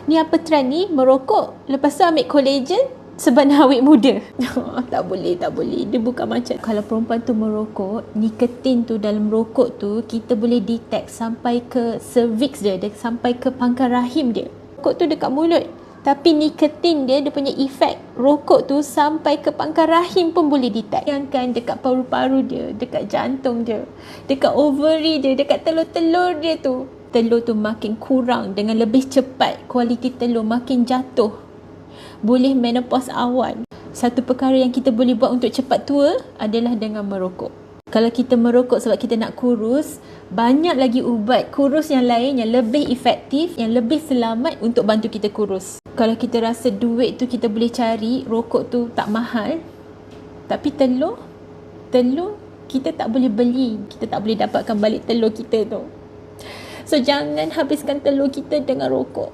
Ni apa trend ni? Merokok. Lepas tu ambil collagen sebab nak awet muda. Tak boleh. Dia bukan macam, kalau perempuan tu merokok, nikotin tu dalam rokok tu kita boleh detect sampai ke cervix dia sampai ke pangkal rahim dia. Rokok tu dekat mulut, tapi nikotin dia punya efek rokok tu sampai ke pangkal rahim pun boleh detect. Yang kan dekat paru-paru dia, dekat jantung dia, dekat ovary dia, dekat telur-telur dia tu. Telur tu makin kurang dengan lebih cepat, kualiti telur makin jatuh, boleh menopause awal. Satu perkara yang kita boleh buat untuk cepat tua adalah dengan merokok. Kalau kita merokok sebab kita nak kurus, banyak lagi ubat kurus yang lain yang lebih efektif, yang lebih selamat untuk bantu kita kurus. Kalau kita rasa duit tu kita boleh cari, rokok tu tak mahal, tapi telur kita tak boleh beli, kita tak boleh dapatkan balik telur kita tu. So jangan habiskan telur kita dengan rokok.